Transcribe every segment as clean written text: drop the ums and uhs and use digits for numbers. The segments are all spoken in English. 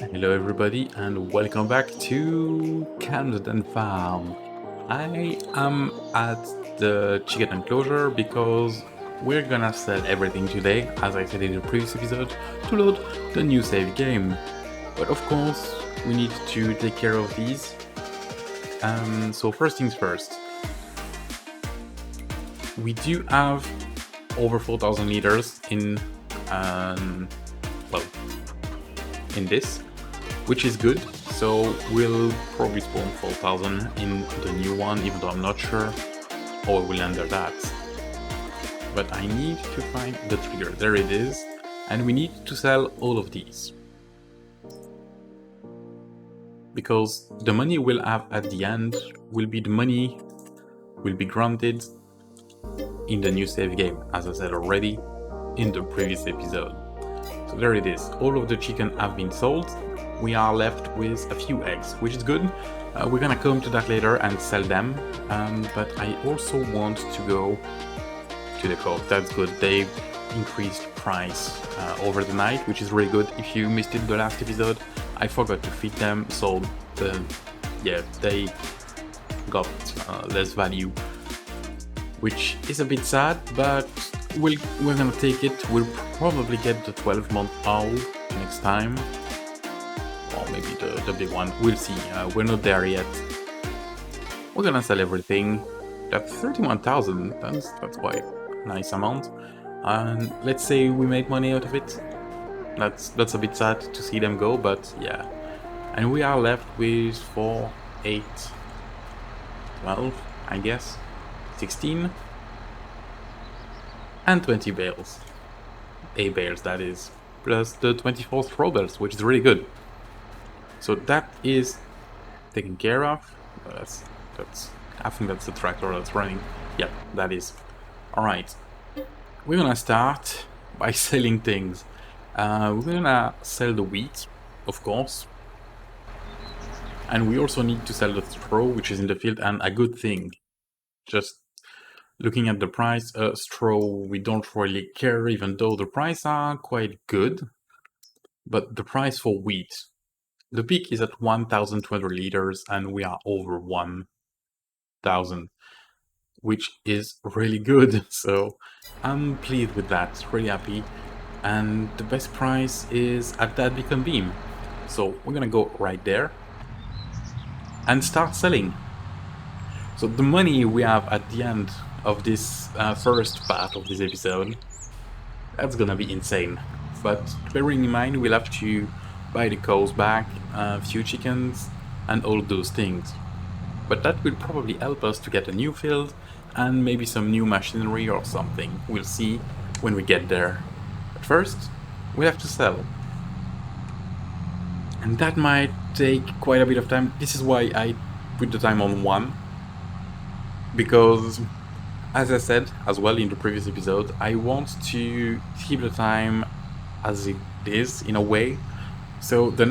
Hello everybody and welcome back to Calmsden Farm. I am at the chicken enclosure because we're gonna sell everything today, as I said in the previous episode, to load the new save game. But of course, we need to take care of these. So first things first. We do have over 4,000 liters in, in this, which is good. So we'll probably spawn 4,000 in the new one, even though I'm not sure how it will under that. But I need to find the trigger. There it is. And we need to sell all of these. Because the money we'll have at the end will be the money will be granted in the new save game, as I said already in the previous episode. So there it is. All of the chicken have been sold. We are left with a few eggs, which is good. We're gonna come to that later and sell them. But I also want to go to the co-op. That's good. They increased price over the night, which is really good. If you missed it the last episode, I forgot to feed them, so they got less value, which is a bit sad, but we're gonna take it. We'll probably get the 12-month owl next time, or maybe the big one. We'll see. We're not there yet. We're gonna sell everything. That's 31,000. That's quite a nice amount. And let's say we make money out of it. That's a bit sad to see them go, but yeah. And we are left with 4, 8, 12, I guess, 16, and 20 bales. 8 bales, that is, plus the 24 throw bales, which is really good. So that is taken care of. I think that's the tractor that's running. Yeah, that is. Alright. We're gonna start by selling things. We're gonna sell the wheat, of course. And we also need to sell the straw, which is in the field, and a good thing. Just looking at the price, straw, we don't really care, even though the price are quite good. But the price for wheat, the peak is at 1,200 liters, and we are over 1,000, which is really good. So I'm pleased with that, really happy. And the best price is at that beacon beam. So we're gonna go right there and start selling. So the money we have at the end of this first part of this episode, that's gonna be insane. But bearing in mind, we'll have to buy the cows back, a few chickens, and all those things. But that will probably help us to get a new field and maybe some new machinery or something. We'll see when we get there. But first, we have to sell. And that might take quite a bit of time. This is why I put the time on 1. Because, as I said as well in the previous episode, I want to keep the time as it is, in a way. So the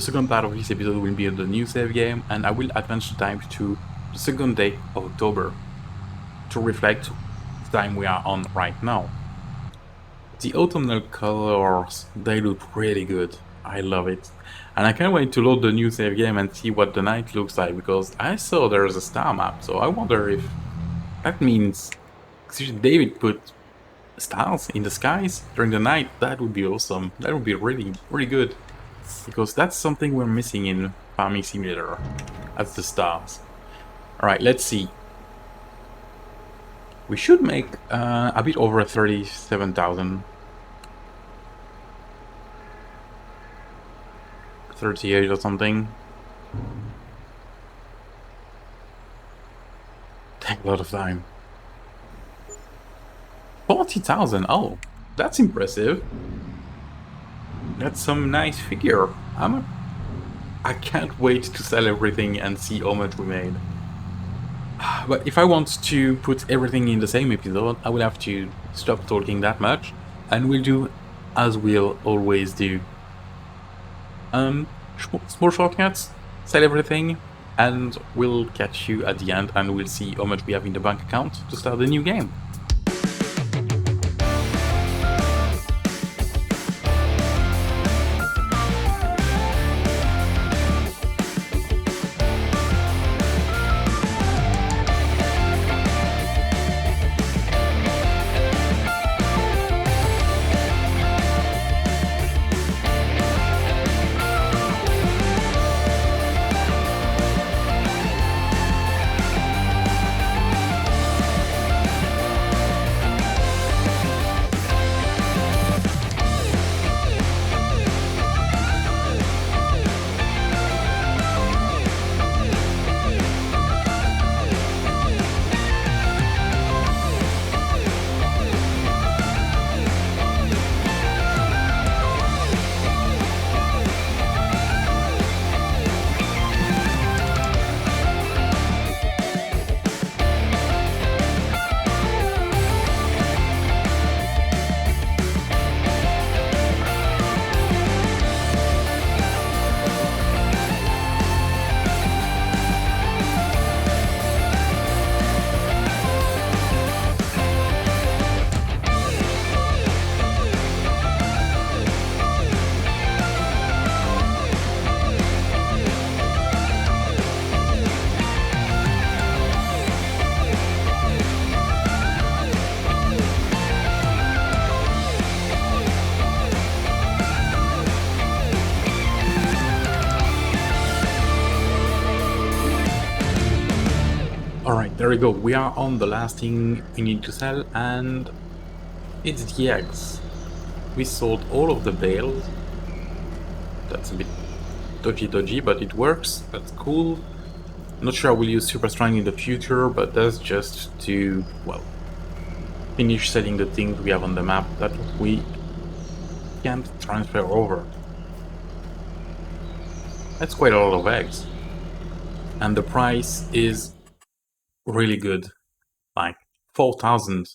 second part of this episode will be the new save game, and I will advance the time to the second day of October to reflect the time we are on right now. The autumnal colors, they look really good. I love it. And I can't wait to load the new save game and see what the night looks like, because I saw there's a star map, so I wonder if that means David put stars in the skies during the night. That would be awesome. That would be really, really good. Because that's something we're missing in Farming Simulator. That's the stars. Alright, let's see. We should make a bit over 37,000. 38 or something. Take a lot of time. 40,000. Oh, that's impressive. That's some nice figure. I can't wait to sell everything and see how much we made. But if I want to put everything in the same episode, I will have to stop talking that much, and we'll do as we'll always do. Small shortcuts, sell everything, and we'll catch you at the end, and we'll see how much we have in the bank account to start the new game. There we go. We are on the last thing we need to sell, and it's the eggs. We sold all of the bales. That's a bit dodgy, but it works. That's cool. Not sure I will use Super Strong in the future, but that's just to, well, finish selling the things we have on the map that we can't transfer over. That's quite a lot of eggs. And the price is really good. Like 4,000.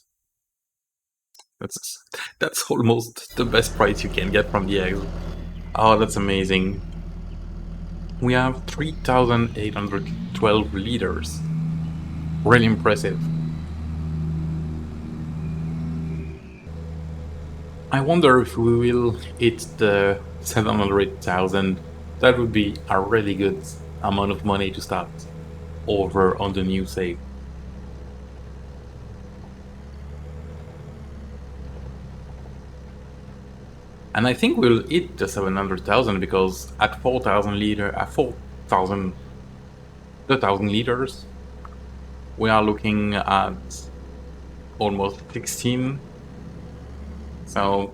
That's that's almost the best price you can get from the eggs. Oh, that's amazing. We have 3,812 liters. Really impressive. I wonder if we will hit the 700,000. That would be a really good amount of money to start over on the new save. And I think we'll hit the 700,000 because at 4,000 liter, at 4,000, the 1,000 liters, we are looking at almost 16. So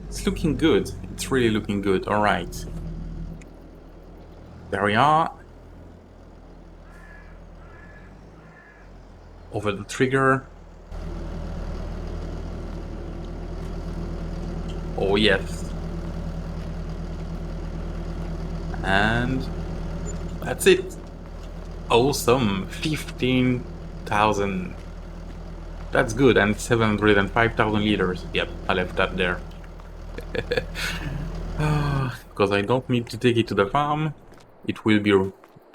it's looking good. It's really looking good. All right. There we are. Over the trigger. Oh yes. And that's it. Awesome. 15,000. That's good. And 705,000 liters. Yep, I left that there. Because I don't need to take it to the farm. It will be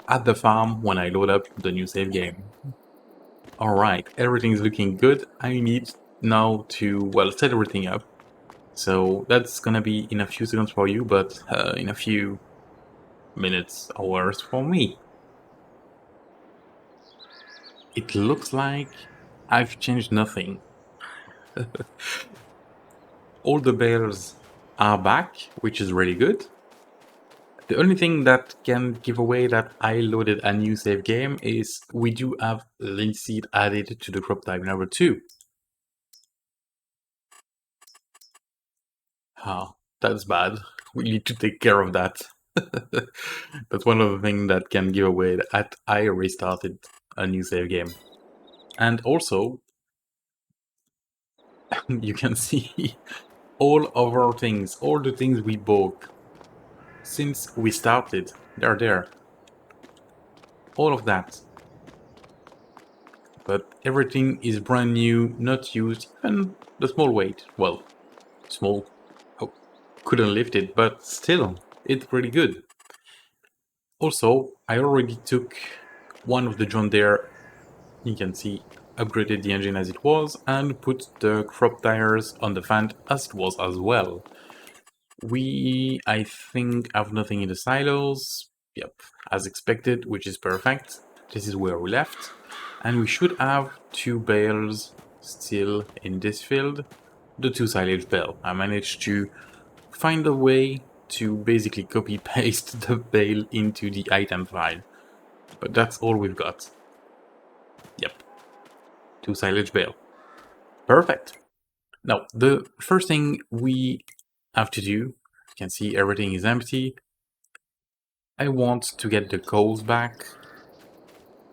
at the farm when I load up the new save game. Alright, everything's looking good. I need now to, well, set everything up. So that's gonna be in a few seconds for you, but in a few minutes, hours for me. It looks like I've changed nothing. All the bears are back, which is really good. The only thing that can give away that I loaded a new save game is we do have linseed added to the crop type number 2. Ah, that's bad. We need to take care of that. That's one of the things that can give away that I restarted a new save game. And also, you can see all of our things, all the things we bought since we started, they're there. All of that. But everything is brand new, not used, even the small weight. Well, small. Oh, couldn't lift it, but still, it's pretty good. Also, I already took one of the John Deere, you can see, upgraded the engine as it was, and put the crop tires on the fan as it was as well. We, I think, have nothing in the silos. Yep, as expected, which is perfect. This is where we left. And we should have 2 bales still in this field. The 2 silage bale. I managed to find a way to basically copy-paste the bale into the item file. But that's all we've got. Yep. 2 silage bale. Perfect. Now, the first thing we have to do, you can see everything is empty. I want to get the cows back,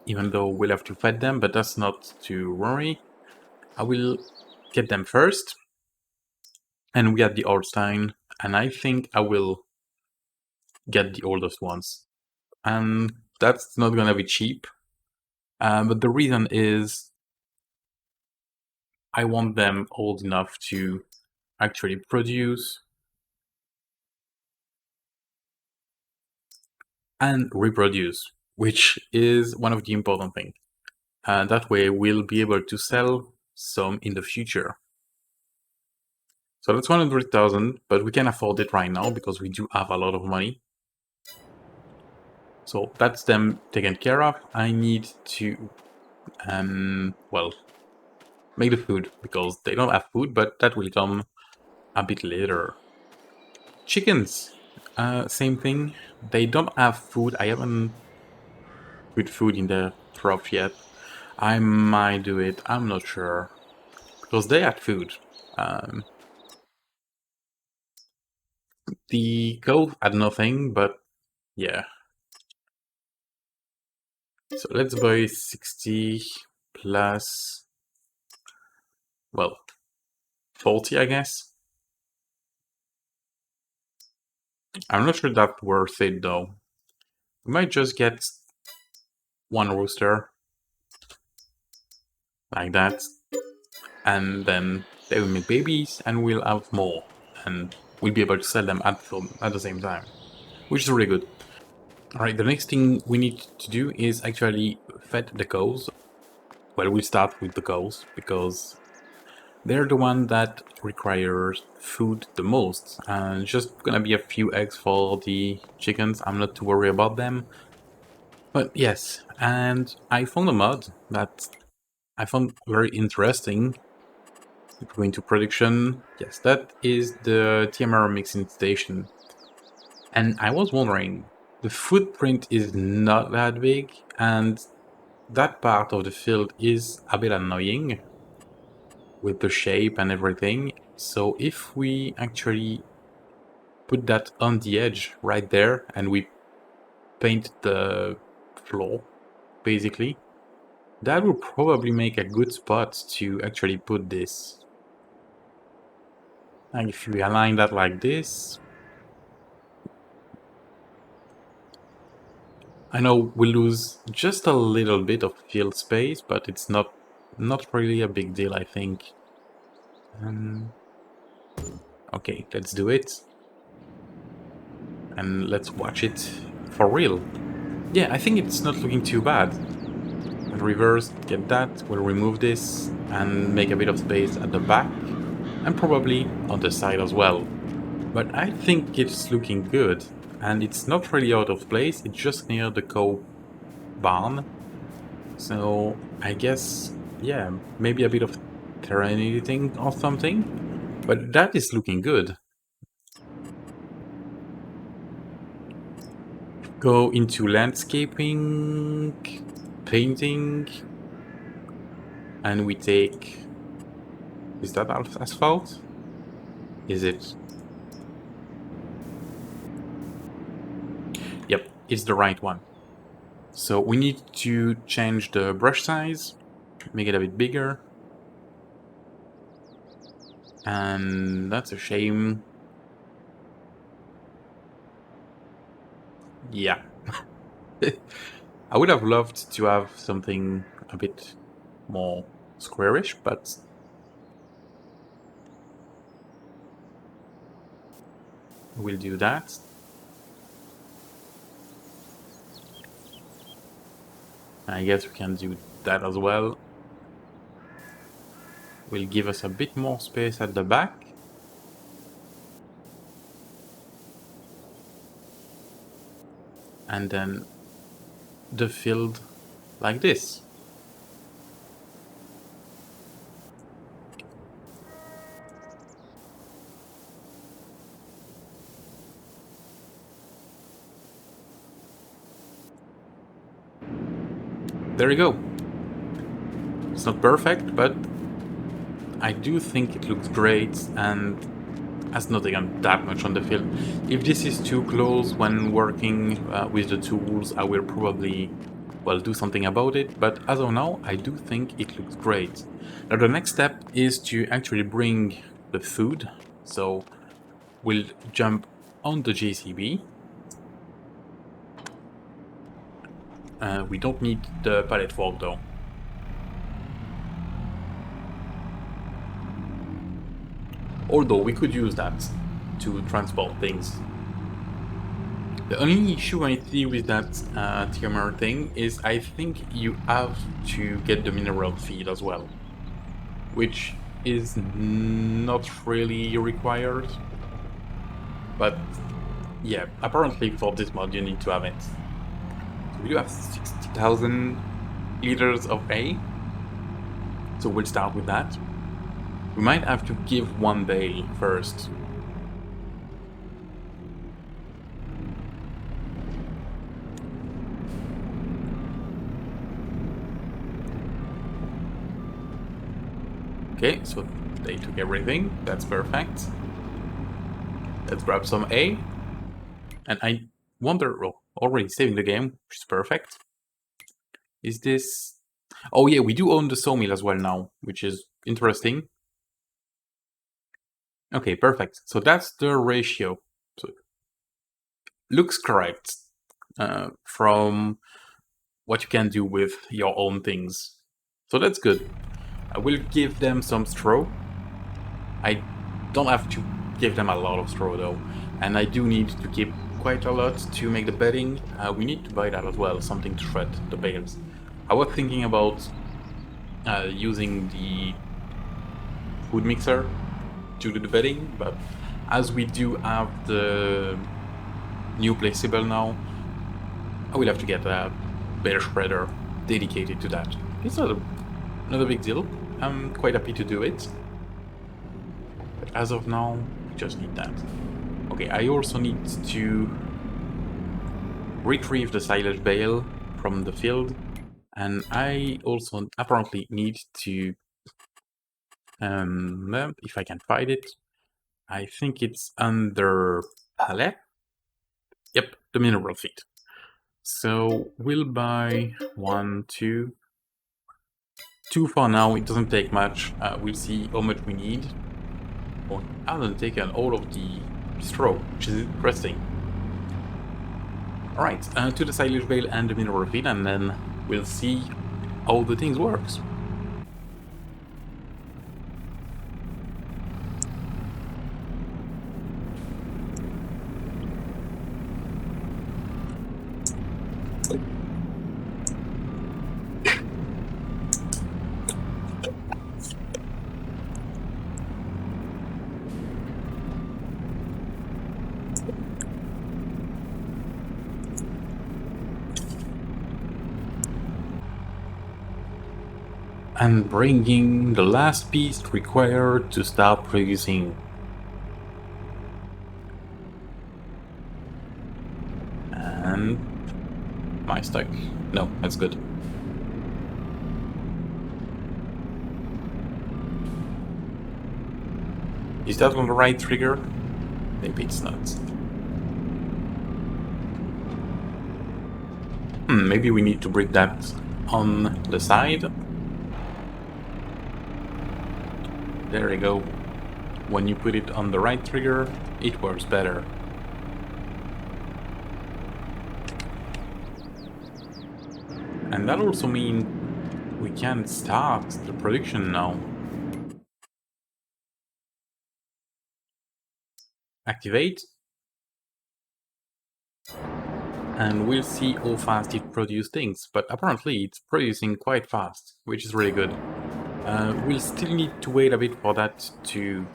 even though we'll have to fed them, but that's not to worry. I will get them first. And we have the Holstein, and I think I will get the oldest ones. And that's not gonna be cheap. But the reason is I want them old enough to actually produce and reproduce, which is one of the important things. That way we'll be able to sell some in the future. So that's 100,000, but we can afford it right now because we do have a lot of money. So that's them taken care of. I need to, well, make the food because they don't have food, but that will come a bit later. Chickens, same thing. They don't have food. I haven't put food in the trough yet. I might do it, I'm not sure. Because they had food. The cove had nothing, but yeah. So let's buy 60 plus, well, 40, I guess. I'm not sure that's worth it though. We might just get one rooster, like that, and then they will make babies, and we'll have more, and we'll be able to sell them at the same time, which is really good. Alright, the next thing we need to do is actually fed the cows. Well, we start with the cows, because they're the one that requires food the most, and just gonna be a few eggs for the chickens. I'm not too worried about them. But yes, and I found a mod that I found very interesting. If we go into production, yes, that is the TMR mixing station. And I was wondering, the footprint is not that big, and that part of the field is a bit annoying with the shape and everything. So if we actually put that on the edge right there and we paint the floor, basically, that would probably make a good spot to actually put this. And if we align that like this, I know we lose just a little bit of field space, but it's not really a big deal, I think. Okay, let's do it. And let's watch it for real. Yeah, I think it's not looking too bad. Reverse, get that, we'll remove this and make a bit of space at the back and probably on the side as well. But I think it's looking good, and it's not really out of place, it's just near the cow barn. So I guess, yeah, maybe a bit of terrain editing or something, but that is looking good. Go into landscaping, painting, and we take... Is that asphalt? Is it? Yep, it's the right one. So we need to change the brush size, make it a bit bigger. And that's a shame. Yeah. I would have loved to have something a bit more squarish, but we'll do that. I guess we can do that as well. Will give us a bit more space at the back. And then the field like this. There you go. It's not perfect, but I do think it looks great and has not taken that much on the field. If this is too close when working with the tools, I will probably, well, do something about it. But as of now, I do think it looks great. Now the next step is to actually bring the food. So we'll jump on the JCB. We don't need the pallet fork though. Although we could use that to transport things. The only issue I see with that TMR thing is I think you have to get the mineral feed as well, which is not really required. But yeah, apparently for this mod you need to have it. So we do have 60,000 liters of A, so we'll start with that. We might have to give one bale first. Okay, so they took everything. That's perfect. Let's grab some A. And I wonder, well, already saving the game, which is perfect. Is this... Oh yeah, we do own the sawmill as well now, which is interesting. Okay, perfect. So that's the ratio. So looks correct from what you can do with your own things. So that's good. I will give them some straw. I don't have to give them a lot of straw though. And I do need to keep quite a lot to make the bedding. We need to buy that as well, something to shred the bales. I was thinking about using the food mixer to do the bedding, but as we do have the new placeable now, I will have to get a bale shredder dedicated to that. It's not a big deal. I'm quite happy to do it. But as of now, we just need that. Okay, I also need to retrieve the silage bale from the field, and I also apparently need to, if I can find it, I think it's under pallet. Yep, the mineral feed. So we'll buy 1, 2 for now. It doesn't take much. We'll see how much we need. Oh, I haven't taken all of the straw, which is interesting. Alright, to the silage bale and the mineral feed, and then we'll see how the things works. And bringing the last piece required to start producing. And my stuck. No, that's good. Is that on the right trigger? Maybe it's not. Maybe we need to bring that on the side. There you go. When you put it on the right trigger, it works better. And that also means we can start the production now. Activate. And we'll see how fast it produces things. But apparently it's producing quite fast, which is really good. We'll still need to wait a bit for that to,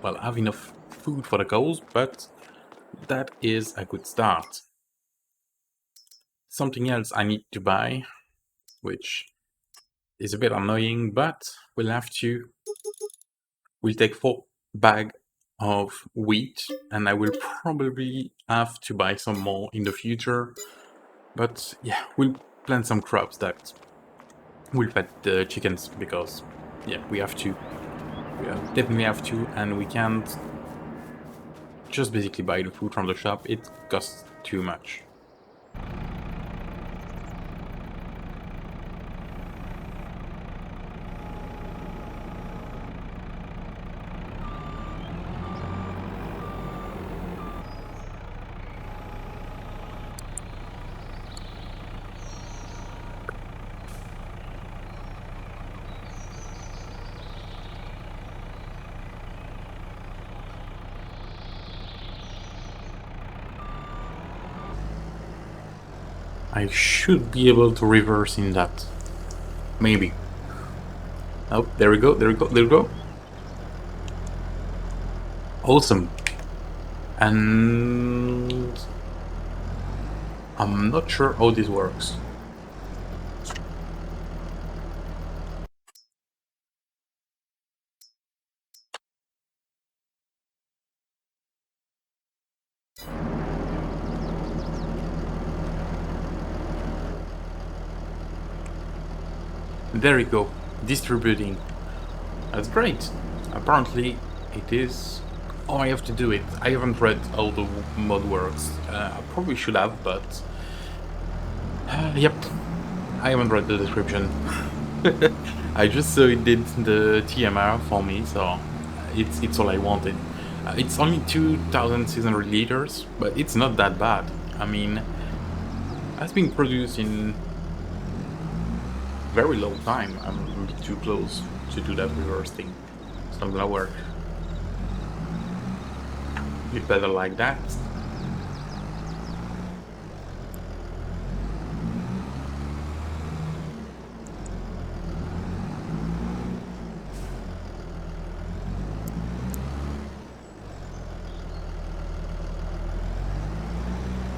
well, have enough food for the cows, but that is a good start. Something else I need to buy, which is a bit annoying, but we'll have to. We'll take 4 bags of wheat, and I will probably have to buy some more in the future. But yeah, we'll plant some crops that will feed the chickens, because yeah, we have to. We definitely have to, and we can't just basically buy the food from the shop. It costs too much. I should be able to reverse in that. Maybe. Oh, there we go, there we go, there we go. Awesome. And I'm not sure how this works. There we go, distributing. That's great. Apparently, it is. Oh, I have to do it. I haven't read all the mod works. I probably should have, but yep, I haven't read the description. I just saw it did the TMR for me, so it's all I wanted. It's only 2,600 liters, but it's not that bad. I mean, has been produced in very low time. I'm a bit too close to do that reverse thing. It's not gonna work. You better like that.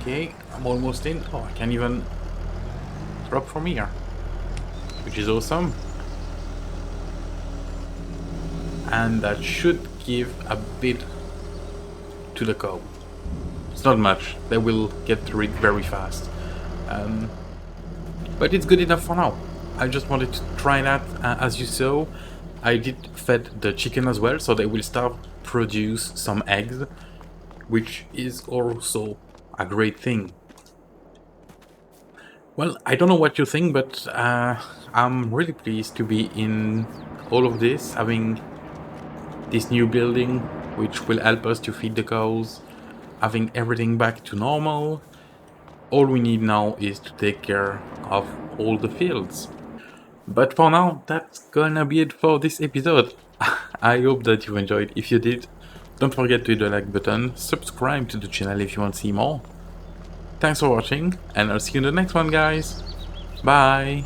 Okay, I'm almost in. Oh, I can't even drop from here, which is awesome. And that should give a bit to the cow. It's not much. They will get through it very fast. But it's good enough for now. I just wanted to try that. As you saw, I did fed the chicken as well, so they will start produce some eggs, which is also a great thing. Well, I don't know what you think, but I'm really pleased to be in all of this, having this new building, which will help us to feed the cows, having everything back to normal. All we need now is to take care of all the fields. But for now, that's gonna be it for this episode. I hope that you enjoyed. If you did, don't forget to hit the like button, subscribe to the channel if you want to see more. Thanks for watching, and I'll see you in the next one, guys. Bye!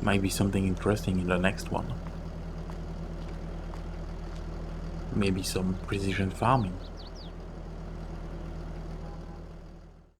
Might be something interesting in the next one. Maybe some precision farming.